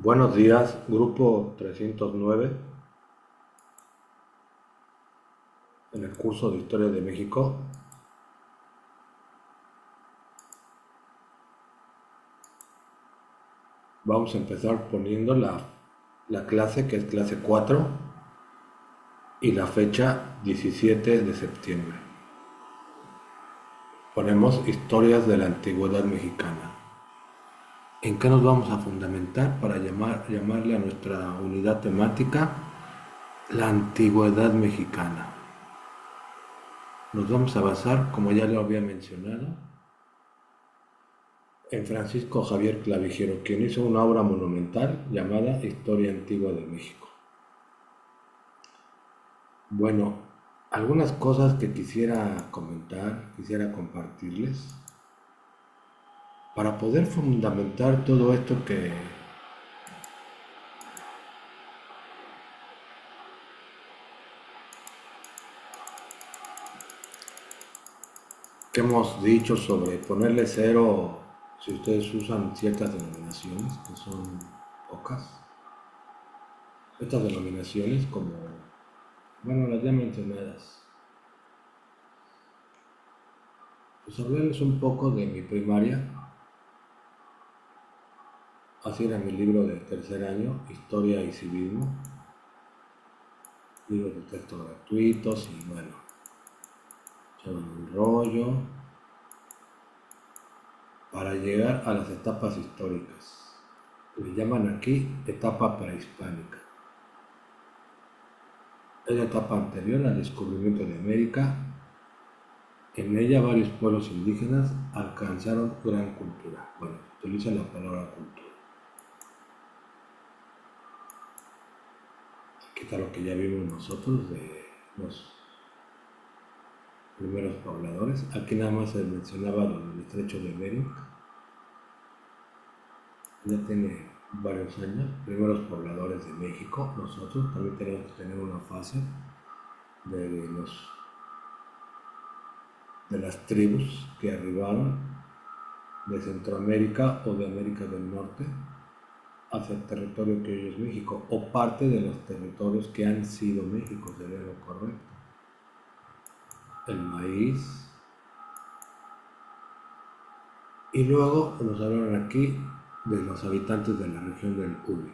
Buenos días, grupo 309, en el curso de Historia de México. Vamos a empezar poniendo la clase, que es clase 4, y la fecha 17 de septiembre. Ponemos historias de la antigüedad mexicana. ¿En qué nos vamos a fundamentar para llamarle a nuestra unidad temática la antigüedad mexicana? Nos vamos a basar, como ya lo había mencionado, en Francisco Javier Clavijero, quien hizo una obra monumental llamada Historia Antigua de México. Bueno, algunas cosas que quisiera comentar, quisiera compartirles, para poder fundamentar todo esto que hemos dicho sobre ponerle cero si ustedes usan ciertas denominaciones, que son pocas. Estas denominaciones, como, bueno, las ya mencionadas. Pues hablarles un poco de mi primaria. Así era mi libro de tercer año, Historia y Civismo. Libros de texto gratuitos y bueno, echaban un rollo para llegar a las etapas históricas. Le llaman aquí etapa prehispánica. Es la etapa anterior al descubrimiento de América. En ella varios pueblos indígenas alcanzaron gran cultura. Bueno, utiliza la palabra cultura. Aquí está lo que ya vimos nosotros de los primeros pobladores. Aquí nada más se mencionaba el estrecho de Bering. Ya tiene varios años. Primeros pobladores de México. Nosotros también tenemos que tener una fase de las tribus que arribaron de Centroamérica o de América del Norte hacia el territorio que hoy es México, o parte de los territorios que han sido México, sería lo correcto. El maíz. Y luego nos hablaron aquí de los habitantes de la región del Uli.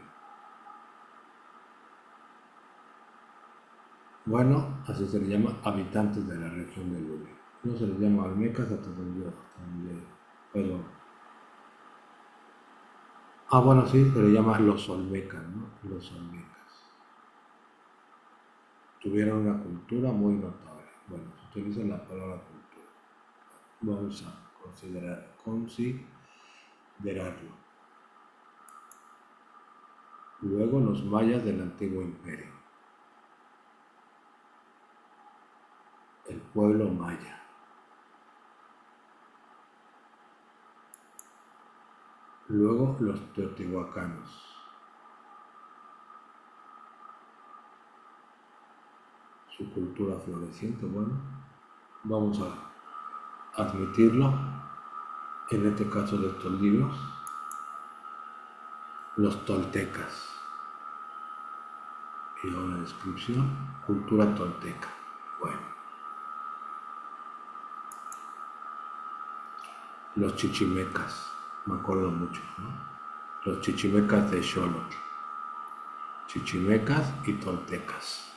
Bueno, así se les llama, habitantes de la región del Uli. No se les llama olmecas hasta donde puedo. Ah, bueno, sí, se les llama los olmecas, ¿no? Los olmecas. Tuvieron una cultura muy notable. Bueno, se utiliza la palabra cultura. Vamos a considerarlo. Luego los mayas del antiguo imperio. El pueblo maya. Luego los teotihuacanos. Su cultura floreciente, bueno, vamos a admitirlo, en este caso de estos libros, los toltecas. Y ahora la descripción, cultura tolteca. Bueno, los chichimecas, me acuerdo mucho, ¿no? Los chichimecas de Xolotl. Chichimecas y toltecas.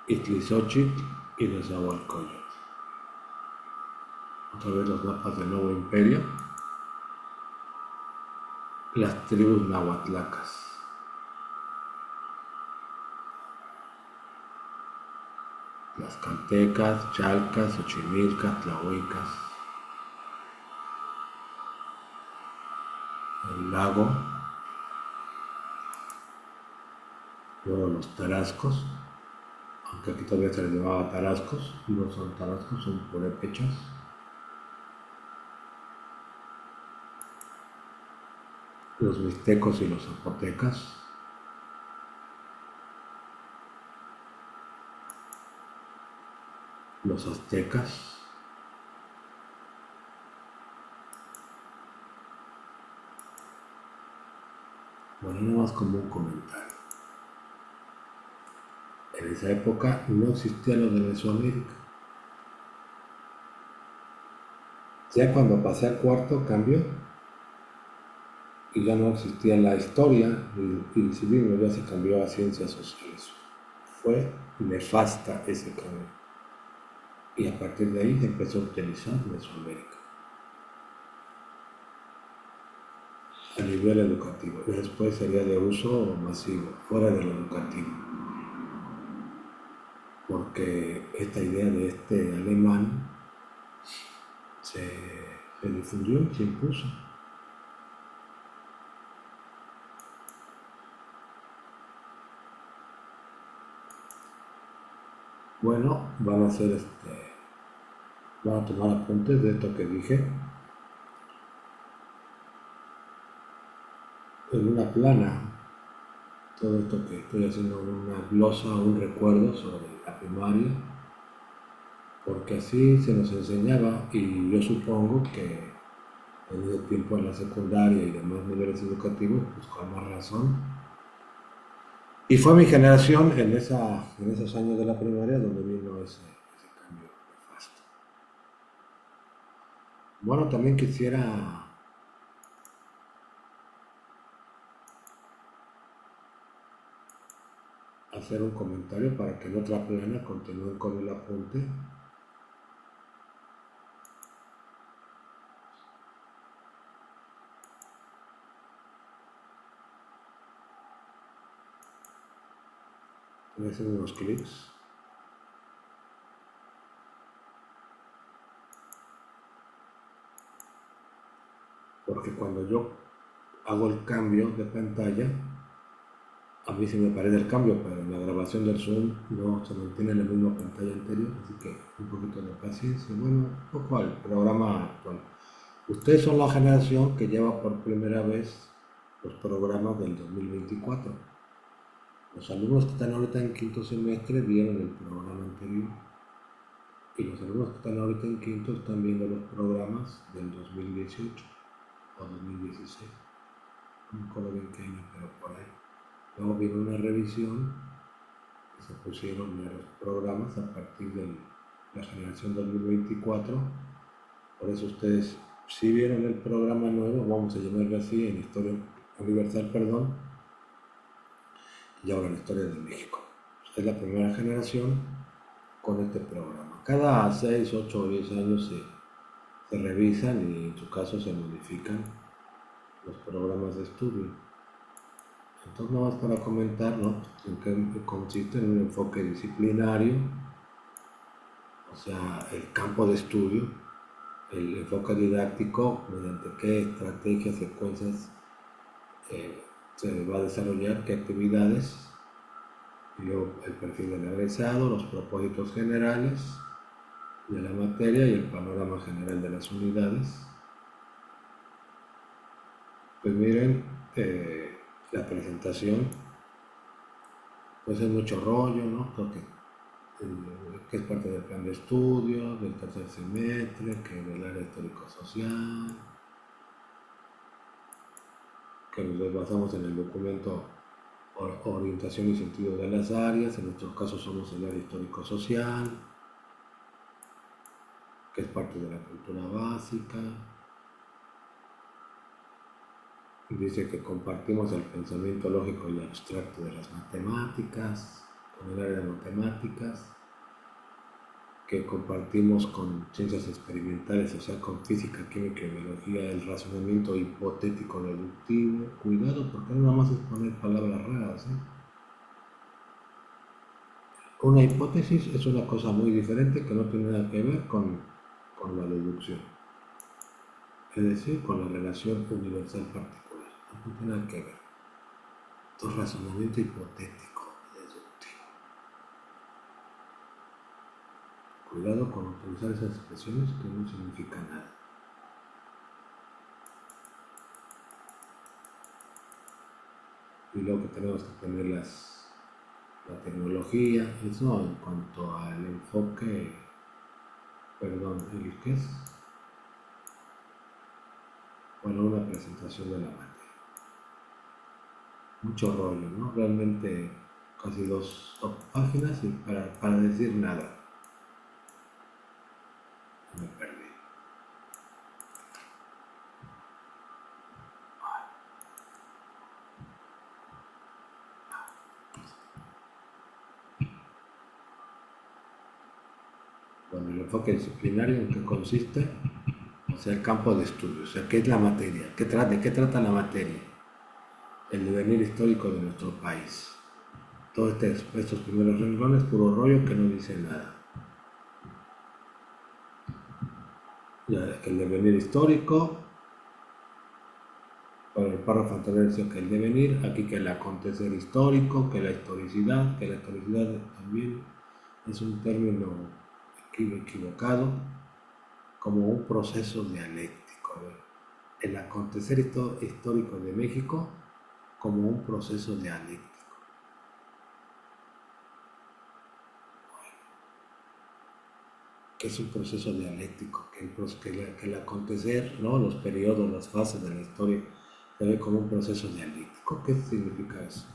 Itlizóchitl y Nezahualcóyotl. Otra vez los mapas del nuevo imperio. Las tribus nahuatlacas. Las caltecas, chalcas, xochimilcas, tlahuicas. El lago. Luego los tarascos, aunque aquí todavía se les llamaba tarascos, no son tarascos, son purépechas. Los mixtecos y los zapotecas. Los aztecas. Bueno, no más como un comentario. En esa época no existía lo de Mesoamérica. Ya cuando pasé al cuarto cambió y ya no existía la historia y civismo, ya se cambió a ciencias sociales. Fue nefasta ese cambio. Y a partir de ahí se empezó a utilizar Mesoamérica a nivel educativo. Y después sería de uso masivo, fuera de lo educativo. Porque esta idea de este alemán se difundió y se impuso. Bueno, van a tomar apuntes de esto que dije en una plana. Todo esto que estoy haciendo una glosa, un recuerdo sobre la primaria, porque así se nos enseñaba y yo supongo que en ese tiempo en la secundaria y demás niveles educativos, pues con más razón. Y fue mi generación en esos años de la primaria donde vino ese cambio nefasto. Bueno, también quisiera hacer un comentario para que en otra plana continúen con el apunte. Voy a hacer unos clics. Porque cuando yo hago el cambio de pantalla, a mí se me parece el cambio, pero en la grabación del Zoom no se mantiene en la misma pantalla anterior, así que un poquito de paciencia. Bueno, un poco al programa actual. Ustedes son la generación que lleva por primera vez los programas del 2024. Los alumnos que están ahorita en quinto semestre vieron el programa anterior y los alumnos que están ahorita en quinto están viendo los programas del 2018 o 2016. No me acuerdo bien qué año, pero por ahí. Luego vino una revisión y se pusieron los programas a partir de la generación 2024. Por eso ustedes sí vieron el programa nuevo, vamos a llamarlo así, en Historia Universal, perdón, y ahora en Historia de México. Es la primera generación con este programa. Cada 6, 8 o 10 años se revisan y en su caso se modifican los programas de estudio. Entonces, nada más para comentar, ¿no? En qué consiste en un enfoque disciplinario, o sea, el campo de estudio, el enfoque didáctico, mediante qué estrategias, secuencias se va a desarrollar, qué actividades, y luego el perfil del egresado, los propósitos generales de la materia y el panorama general de las unidades. Pues miren, la presentación, pues es mucho rollo, ¿no? Porque que es parte del plan de estudio, del tercer semestre, que del área histórico-social, que nos basamos en el documento Orientación y sentido de las áreas, en nuestro caso somos el área histórico-social, que es parte de la cultura básica. Dice que compartimos el pensamiento lógico y abstracto de las matemáticas, con el área de matemáticas, que compartimos con ciencias experimentales, o sea, con física, química y biología, el razonamiento hipotético deductivo. Cuidado, porque no nada más es poner palabras raras, ¿eh? Una hipótesis es una cosa muy diferente que no tiene nada que ver con la deducción, es decir, con la relación universal particular. No tiene nada que ver. Esto es razonamiento hipotético deductivo. Cuidado con utilizar esas expresiones que no significan nada. Y luego que tenemos que tener la tecnología, eso en cuanto al enfoque, perdón, ¿el qué es? Bueno, una presentación de la materia. mucho rollo, ¿no? Realmente casi 2 páginas y para decir nada. Me perdí. Bueno, el enfoque disciplinario en qué consiste, o sea, el campo de estudio, o sea, qué es la materia, de qué trata la materia, el devenir histórico de nuestro país. Todos estos primeros renglones, puro rollo que no dice nada. Ya, el devenir histórico, para el párrafo anterior decía que el devenir, aquí que el acontecer histórico, que la historicidad también es un término equivocado, como un proceso dialéctico. El acontecer histórico de México como un proceso dialéctico. Que es un proceso dialéctico, que el acontecer, ¿no? Los periodos, las fases de la historia, se ve como un proceso dialéctico. ¿Qué significa eso?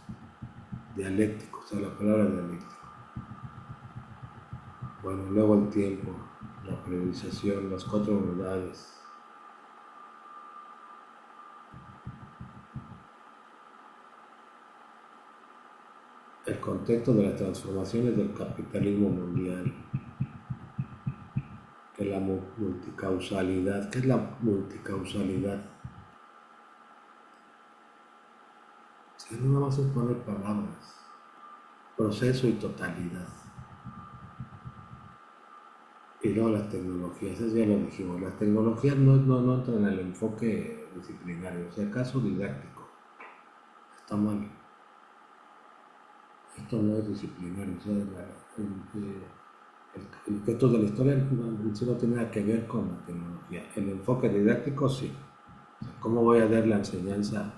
Dialéctico, o sea, la palabra dialéctico. Bueno, luego el tiempo, la periodización, las 4 unidades. El contexto de las transformaciones del capitalismo mundial, que la multicausalidad. ¿Qué es la multicausalidad? Si no nada más es poner palabras, proceso y totalidad. Y luego las tecnologías, eso ya lo dijimos, las tecnologías no entran en el enfoque disciplinario, si acaso didáctico. Está mal. Esto no es disciplinario, o sea, el texto de la historia no tiene nada que ver con la tecnología. El enfoque didáctico sí. O sea, ¿cómo voy a dar la enseñanza,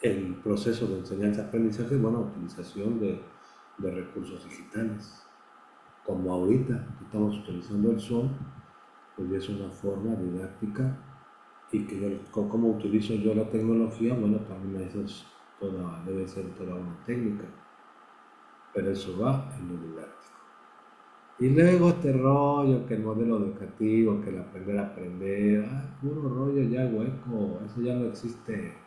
el proceso de enseñanza-aprendizaje? Bueno, utilización de recursos digitales. Como ahorita que estamos utilizando el Zoom, pues es una forma didáctica y que cómo utilizo yo la tecnología, bueno, también eso debe ser toda una técnica, pero eso va en lo didáctico. Y luego este rollo, que el modelo educativo, que el aprender a aprender, puro rollo ya hueco, eso ya no existe.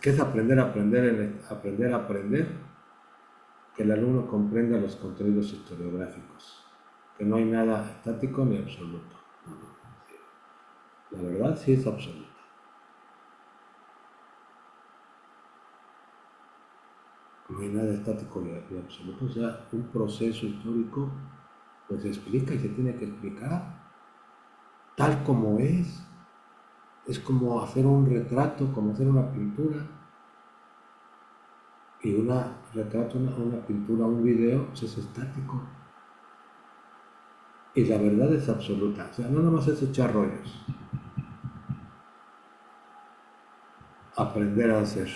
¿Qué es aprender a aprender? Aprender a aprender, que el alumno comprenda los contenidos historiográficos, que no hay nada estático ni absoluto. La verdad sí es absoluta. No hay nada estático ni absoluto. O sea, un proceso histórico pues se explica y se tiene que explicar tal como es. Es como hacer un retrato, como hacer una pintura. Y una pintura, un video, pues es estático. Y la verdad es absoluta. O sea, no nada más es echar rollos. Aprender a hacer.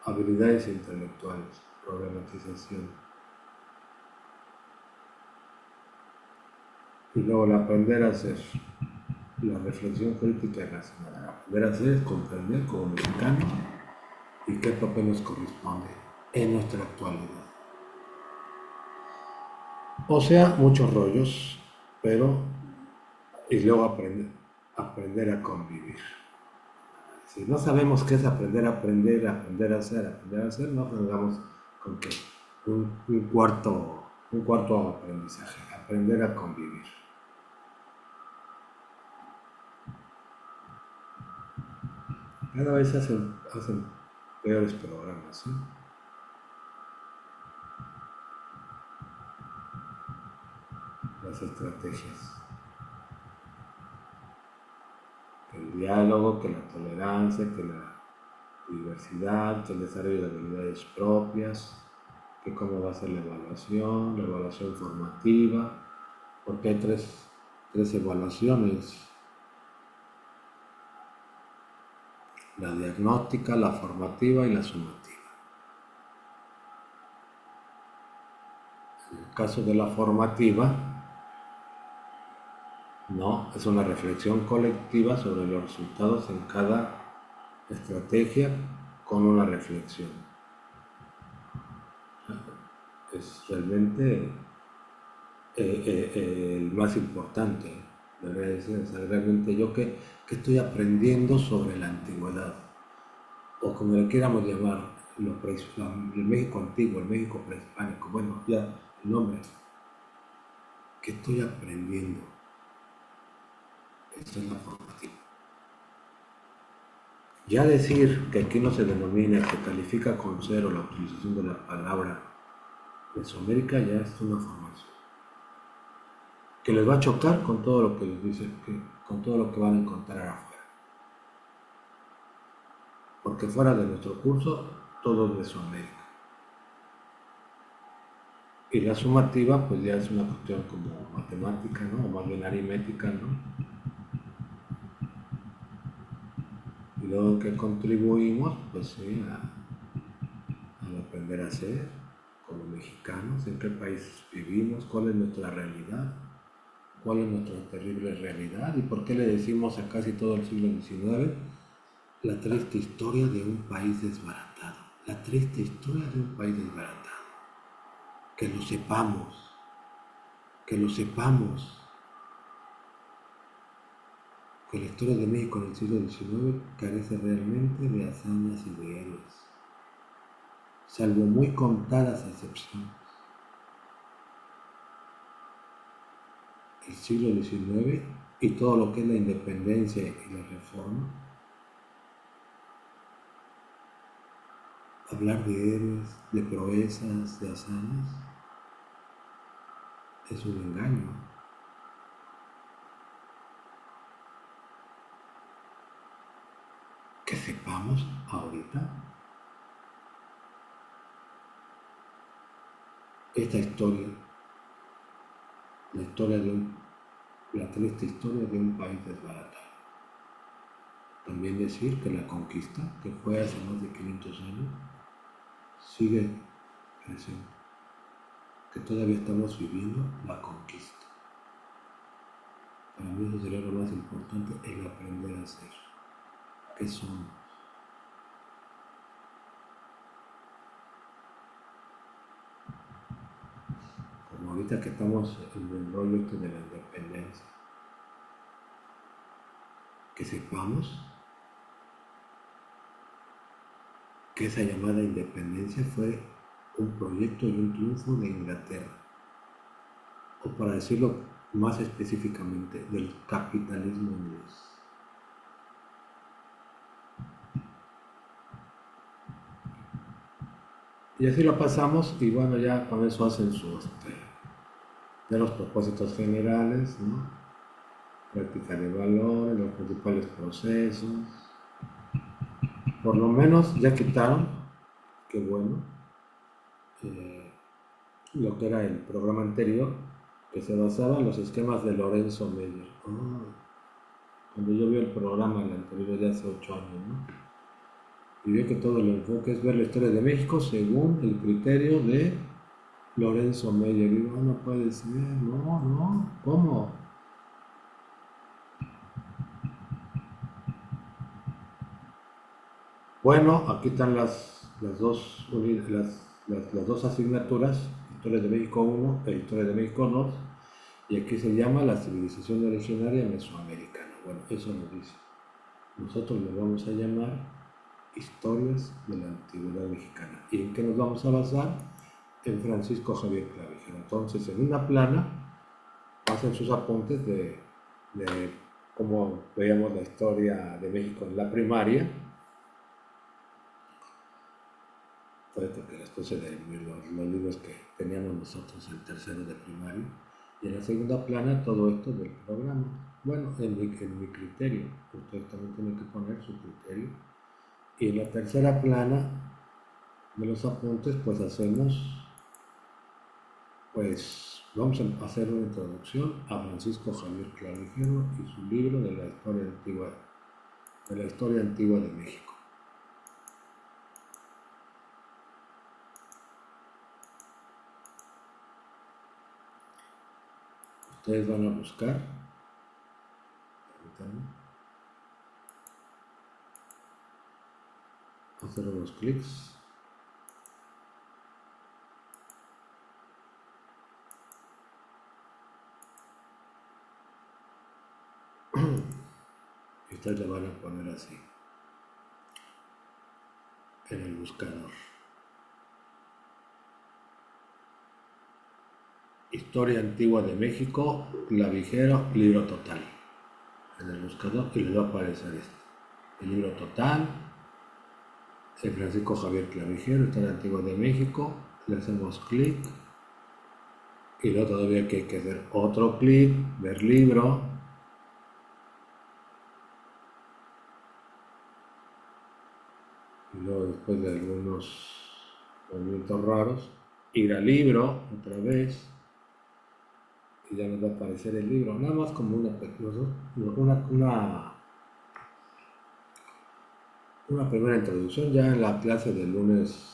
Habilidades intelectuales. Problematización. Y luego el aprender a hacer. La reflexión crítica y racional. Aprender a hacer es comprender como mexicano y qué papel nos corresponde en nuestra actualidad. O sea, muchos rollos, pero y luego aprender a convivir. Si no sabemos qué es aprender a aprender, aprender a hacer, no tengamos con que un cuarto aprendizaje, aprender a convivir. Cada vez hacen peores programas, ¿sí? Las estrategias. El diálogo, que la tolerancia, que la diversidad, que el desarrollo de habilidades propias, que cómo va a ser la evaluación formativa, porque hay tres evaluaciones: la diagnóstica, la formativa y la sumativa. En el caso de la formativa, No, es una reflexión colectiva sobre los resultados en cada estrategia con una reflexión. Es realmente el más importante, debería decir. O sea, realmente yo que estoy aprendiendo sobre la antigüedad, o como le quieramos llamar, el México antiguo, el México prehispánico, bueno, ya el nombre, que estoy aprendiendo. Esta es la formativa. Ya decir que aquí no se denomina, se califica con cero la utilización de la palabra Mesoamérica ya es una formación que les va a chocar con todo lo que les dice, con todo lo que van a encontrar afuera. Porque fuera de nuestro curso todo es Mesoamérica. Y la sumativa pues ya es una cuestión como matemática, ¿no? O más bien aritmética, ¿no? Y luego que contribuimos pues sí a aprender a ser como mexicanos, en qué país vivimos, cuál es nuestra realidad, cuál es nuestra terrible realidad y por qué le decimos a casi todo el siglo XIX la triste historia de un país desbaratado. La triste historia de un país desbaratado. Que lo sepamos, que lo sepamos. Que la historia de México en el siglo XIX carece realmente de hazañas y de héroes, salvo muy contadas excepciones. El siglo XIX y todo lo que es la independencia y la reforma, hablar de héroes, de proezas, de hazañas, es un engaño. Que sepamos ahorita esta historia, la triste historia de un país desbaratado. También decir que la conquista, que fue hace más de 500 años, sigue presente, que todavía estamos viviendo la conquista. Para mí eso sería lo más importante, el aprender a ser. ¿Qué somos? Como ahorita que estamos en el rollo este de la independencia, que sepamos que esa llamada independencia fue un proyecto y un triunfo de Inglaterra, o para decirlo más específicamente, del capitalismo inglés. Y así lo pasamos y bueno, ya con eso hacen de los propósitos generales, ¿no? Práctica de valores, los principales procesos. Por lo menos ya quitaron, qué bueno, eh, lo que era el programa anterior, que se basaba en los esquemas de Lorenzo Meyer. Cuando yo vi el programa, el anterior de hace 8 años, ¿no? Y vi que todo el enfoque es ver la historia de México según el criterio de Lorenzo Meyer. Digo, no puede ser, no, ¿cómo? Bueno, aquí están las dos asignaturas, Historia de México 1 e Historia de México 2, y aquí se llama la civilización originaria mesoamericana. Bueno, eso nos dice. Nosotros le vamos a llamar Historias de la Antigüedad Mexicana. ¿Y en qué nos vamos a basar? En Francisco Javier Clavijero. Entonces, en una plana, hacen sus apuntes de cómo veíamos la historia de México en la primaria, porque después se leen los libros que teníamos nosotros en tercero de primaria, y en la segunda plana todo esto del programa. Bueno, en mi criterio, ustedes también tienen que poner su criterio. Y en la tercera plana de los apuntes, vamos a hacer una introducción a Francisco Javier Clavijero y su libro de la historia antigua de México. Ustedes van a buscar ¿no? Hacer unos clics. Y ustedes le van a poner así en el buscador: Historia Antigua de México, Clavijero, libro total. En el buscador y les va a aparecer el libro total, el Francisco Javier Clavijero, Historia Antigua de México. Le hacemos clic y luego todavía que hay que hacer otro clic, ver libro. Y luego, después de algunos movimientos raros, ir al libro otra vez y ya nos va a aparecer el libro, nada más como una primera introducción. Ya en la clase del lunes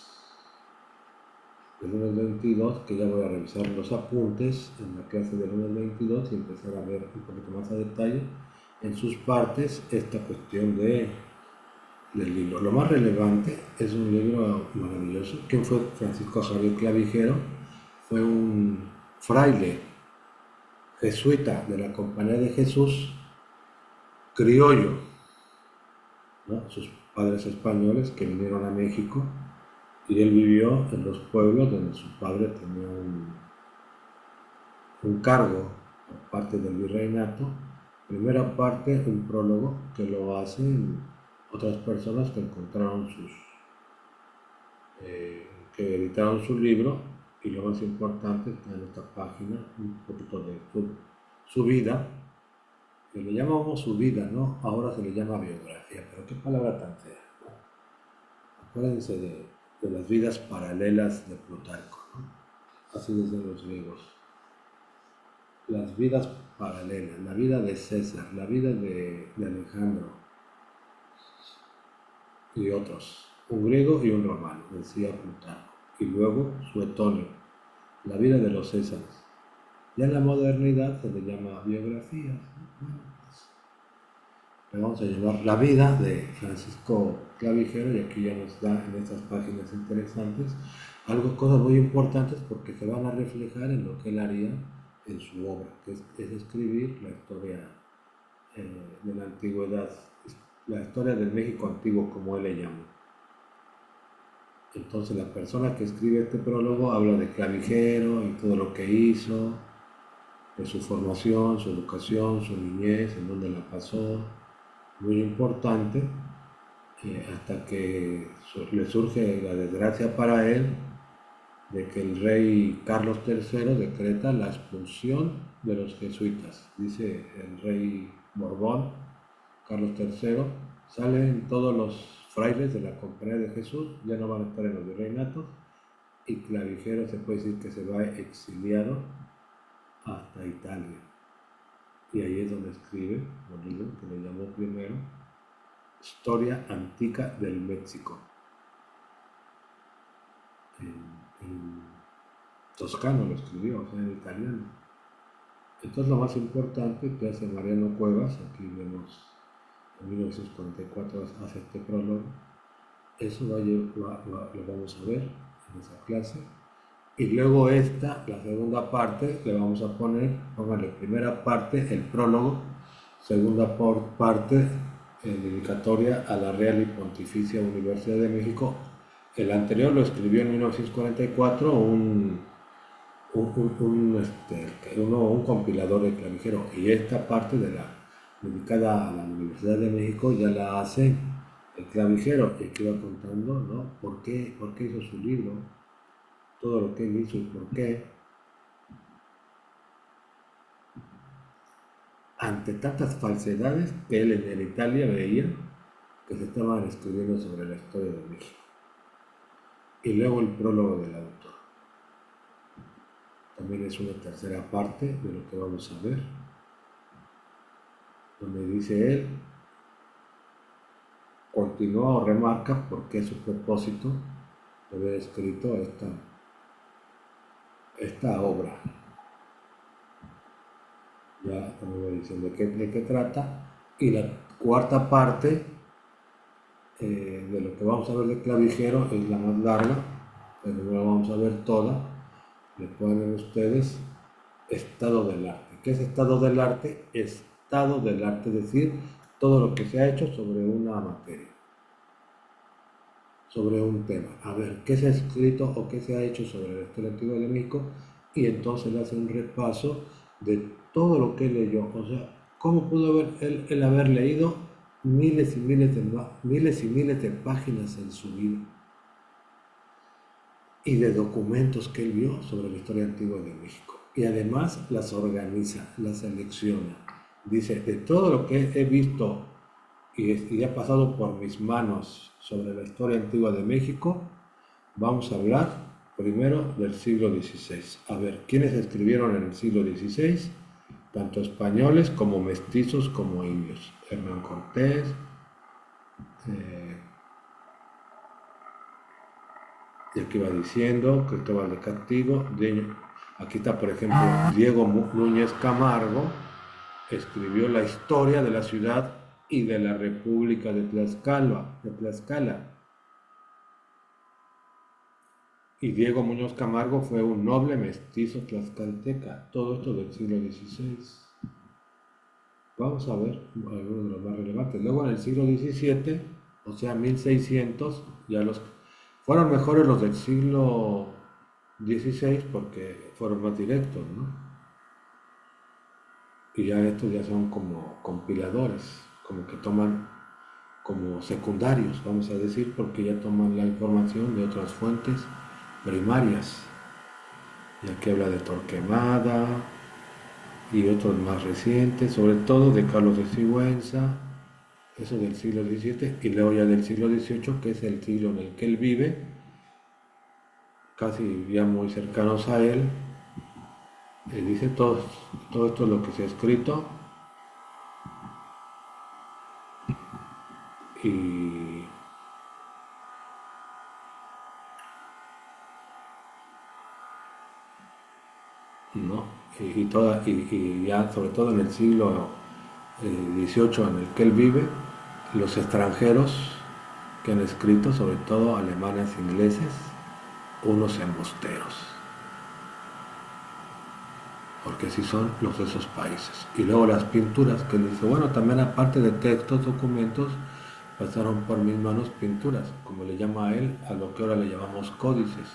22, que ya voy a revisar los apuntes en la clase del lunes 22 y empezar a ver un poquito más a detalle en sus partes esta cuestión del libro. Lo más relevante, es un libro maravilloso. ¿Quién fue Francisco Javier Clavijero? Fue un fraile jesuita de la Compañía de Jesús, criollo, ¿no? Sus padres españoles que vinieron a México, y él vivió en los pueblos donde su padre tenía un cargo por parte del virreinato. Primera parte, un prólogo que lo hacen otras personas que encontraron que editaron su libro, y lo más importante está en esta página, un poquito de su vida, que le llamamos su vida, ¿no? Ahora se le llama biografía, pero qué palabra tan fea, ¿no? Acuérdense de las vidas paralelas de Plutarco, ¿no? Así decían los griegos. Las vidas paralelas, la vida de César, la vida de Alejandro y otros, un griego y un romano, decía Plutarco, y luego Suetonio, la vida de los Césares. Ya en la modernidad se le llama biografía, ¿no? Pues, le vamos a llamar la vida de Francisco Clavijero, y aquí ya nos da en estas páginas interesantes cosas muy importantes, porque se van a reflejar en lo que él haría en su obra, que es escribir la historia de la antigüedad, la historia del México antiguo, como él le llamó. Entonces la persona que escribe este prólogo habla de Clavijero y todo lo que hizo, de su formación, su educación, su niñez, en donde la pasó, muy importante, hasta que le surge la desgracia para él de que el rey Carlos III decreta la expulsión de los jesuitas. Dice el rey Borbón, Carlos III, salen todos los frailes de la Compañía de Jesús, ya no van a estar en los virreinatos, y Clavijero se puede decir que se va exiliado hasta Italia. Y ahí es donde escribe un libro que le llamó primero Historia Antica del México. En toscano lo escribió, o sea, en italiano. Entonces lo más importante que hace Mariano Cuevas, aquí vemos en 1944 hace este prólogo, eso lo vamos a ver en esa clase. Y luego la segunda parte, le vamos a poner, póngale primera parte, el prólogo, segunda parte, dedicatoria a la Real y Pontificia Universidad de México. El anterior lo escribió en 1944 un compilador de Clavijero, y esta parte dedicada a la Universidad de México ya la hace el Clavijero, y que iba contando, ¿no? ¿Por qué hizo su libro? Todo lo que él hizo y por qué. Ante tantas falsedades que él en Italia veía que se estaban escribiendo sobre la historia de México. Y luego el prólogo del autor. También es una tercera parte de lo que vamos a ver, donde dice él, continúa o remarca por qué su propósito de haber escrito esta obra. Ya también me dicen de qué trata, Y la cuarta parte de lo que vamos a ver de clavijero es la más larga, pero no la vamos a ver toda. Le ponen ustedes estado del arte. ¿Qué es estado del arte? Estado del arte, es decir, todo lo que se ha hecho sobre una materia, sobre un tema. A ver, ¿qué se ha escrito o qué se ha hecho sobre la historia antigua de México? Y entonces le hace un repaso de todo lo que leyó. O sea, ¿cómo pudo él haber leído miles y miles de páginas en su vida? Y de documentos que él vio sobre la historia antigua de México. Y además las organiza, las selecciona. Dice, de todo lo que he visto y ha pasado por mis manos sobre la historia antigua de México, vamos a hablar primero del siglo XVI. A ver, ¿quiénes escribieron en el siglo XVI? Tanto españoles como mestizos como indios. Hernán Cortés, y aquí va diciendo Cristóbal de Castigo. Aquí está, por ejemplo, Diego Núñez Camargo, escribió la historia de la ciudad y de la República de Tlaxcala. Y Diego Muñoz Camargo fue un noble mestizo tlaxcalteca. Todo esto del siglo XVI. Vamos a ver algunos de los más relevantes. Luego en el siglo XVII, o sea 1600, ya fueron mejores los del siglo XVI porque fueron más directos, ¿no? Y ya estos ya son como compiladores, como que toman como secundarios, vamos a decir, porque ya toman la información de otras fuentes primarias. Y aquí habla de Torquemada y otros más recientes, sobre todo de Carlos de Sigüenza, eso del siglo XVII, y luego ya del siglo XVIII, que es el siglo en el que él vive, casi ya muy cercanos a él. Dice todo esto es lo que se ha escrito, y ¿no? Y ya sobre todo en el siglo XVIII en el que él vive, los extranjeros que han escrito, sobre todo alemanes e ingleses, unos embusteros, porque sí son los de esos países. Y luego las pinturas, que él dice, bueno, también aparte de textos, documentos, pasaron por mis manos pinturas, como le llama a él, a lo que ahora le llamamos códices,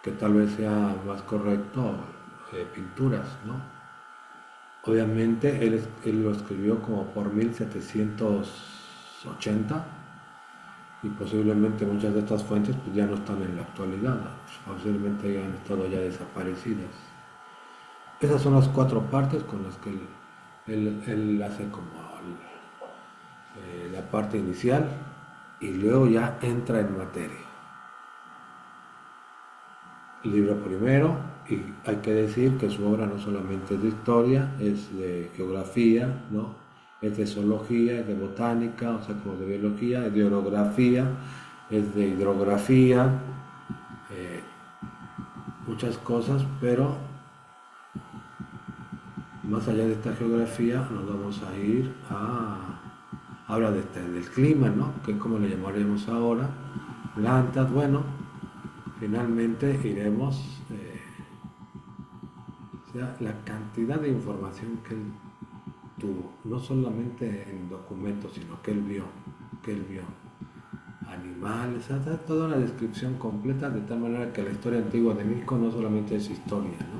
que tal vez sea más correcto, pinturas, ¿no? Obviamente él lo escribió como por 1780 y posiblemente muchas de estas fuentes pues ya no están en la actualidad, posiblemente hayan estado ya desaparecidas. Esas son las cuatro partes con las que él hace como la parte inicial y luego ya entra en materia. Libro primero, y hay que decir que su obra no solamente es de historia, es de geografía, ¿no? Es de zoología, es de botánica, o sea, como de biología, es de orografía, es de hidrografía, muchas cosas, pero más allá de esta geografía nos vamos a ir habla del clima, ¿no? Que es como le llamaremos ahora, plantas, bueno, finalmente iremos, o sea, la cantidad de información que él tuvo, no solamente en documentos, sino que él vio, animales, o sea, toda una descripción completa, de tal manera que la historia antigua de México no solamente es historia, ¿no?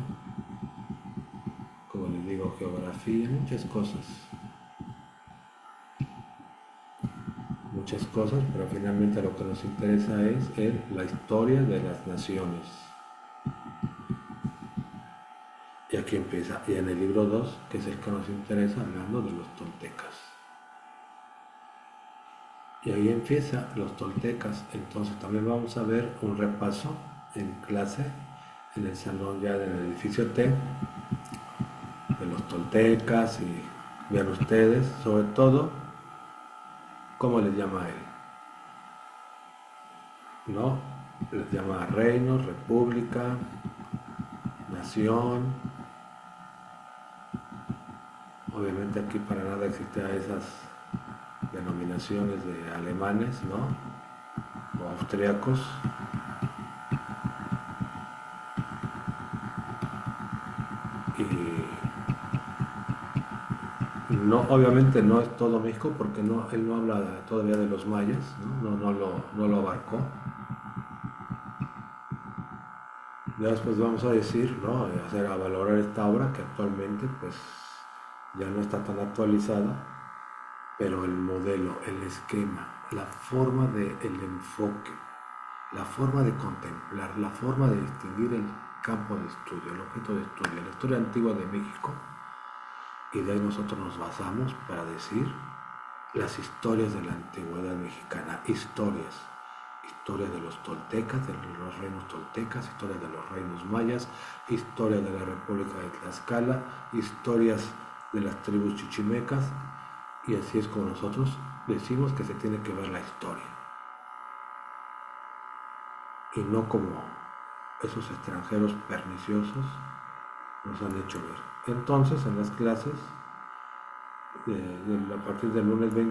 Como les digo, geografía, muchas cosas, pero finalmente lo que nos interesa es la historia de las naciones. Y aquí empieza, y en el libro 2, que es el que nos interesa, hablando de los toltecas. Y ahí empieza los toltecas. Entonces también vamos a ver un repaso en clase, en el salón ya del edificio T, de los toltecas, y vean ustedes, sobre todo, cómo les llama a él. ¿No? Les llama reino, república, nación, Obviamente aquí para nada existen esas denominaciones de alemanes, ¿no? O austriacos. Y no, obviamente no es todo México porque él no habla todavía de los mayas, ¿no? No lo abarcó. Ya después vamos a decir, ¿no? A valorar esta obra que actualmente pues ya no está tan actualizada, pero el modelo, el esquema, la forma el enfoque, la forma de contemplar, la forma de distinguir el campo de estudio, el objeto de estudio, la historia antigua de México, y de ahí nosotros nos basamos para decir las historias de la antigüedad mexicana, historia de los toltecas, de los reinos toltecas, historia de los reinos mayas, historia de la República de Tlaxcala, historias de las tribus chichimecas, y así es como nosotros decimos que se tiene que ver la historia, y no como esos extranjeros perniciosos nos han hecho ver. Entonces, en las clases, a partir del lunes 20,